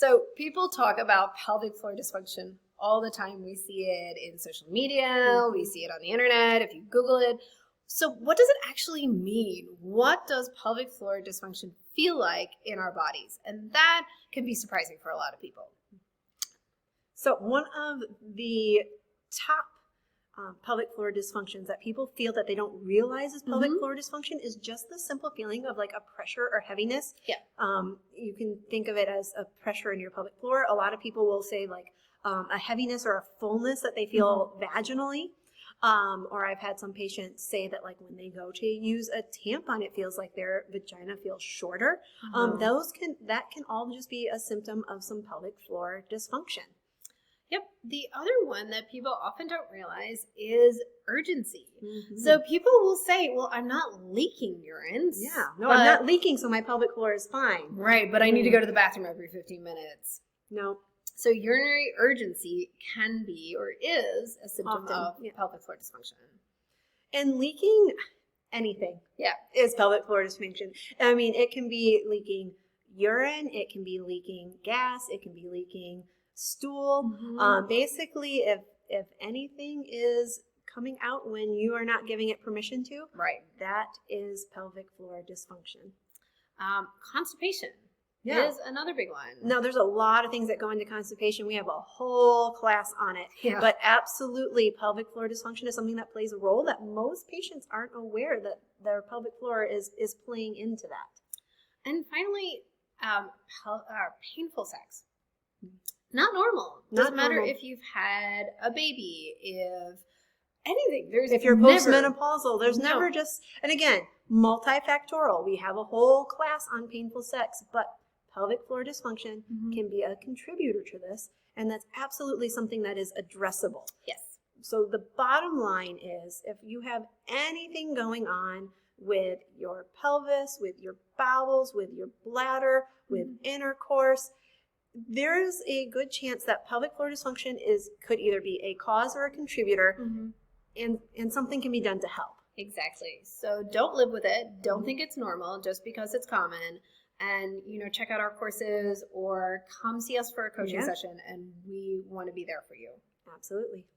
So people talk about pelvic floor dysfunction all the time. We see it in social media. We see it on the internet. If you Google it. So what does it actually mean? What does pelvic floor dysfunction feel like in our bodies? And that can be surprising for a lot of people. So one of the top pelvic floor dysfunctions that people feel that they don't realize is pelvic floor dysfunction is just the simple feeling of like a pressure or heaviness. Yeah. You can think of it as a pressure in your pelvic floor. A lot of people will say like a heaviness or a fullness that they feel vaginally. Or I've had some patients say that like when they go to use a tampon, it feels like their vagina feels shorter. That can all just be a symptom of some pelvic floor dysfunction. Yep. The other one that people often don't realize is urgency. So people will say, well, I'm not leaking urine. Yeah. No, I'm not leaking, so my pelvic floor is fine. Right. But I need to go to the bathroom every 15 minutes. No. So urinary urgency can be or is a symptom of pelvic floor dysfunction. And leaking anything is pelvic floor dysfunction. I mean, it can be leaking urine. It can be leaking gas. It can be leaking stool. Basically, if anything is coming out when you are not giving it permission to, that is pelvic floor dysfunction. Constipation is another big one. No, there's a lot of things that go into constipation. We have a whole class on it. Yeah. But absolutely, pelvic floor dysfunction is something that plays a role that most patients aren't aware that their pelvic floor is playing into that. And finally, painful sex. Not normal. Doesn't matter if you've had a baby, if anything. If you're postmenopausal, there's never just, and again, multifactorial. We have a whole class on painful sex, but pelvic floor dysfunction can be a contributor to this, and that's absolutely something that is addressable. Yes. So the bottom line is, if you have anything going on with your pelvis, with your bowels, with your bladder, with intercourse, there is a good chance that pelvic floor dysfunction could either be a cause or a contributor, and something can be done to help. Exactly. So don't live with it. Don't think it's normal just because it's common. And, check out our courses or come see us for a coaching session, and we want to be there for you. Absolutely.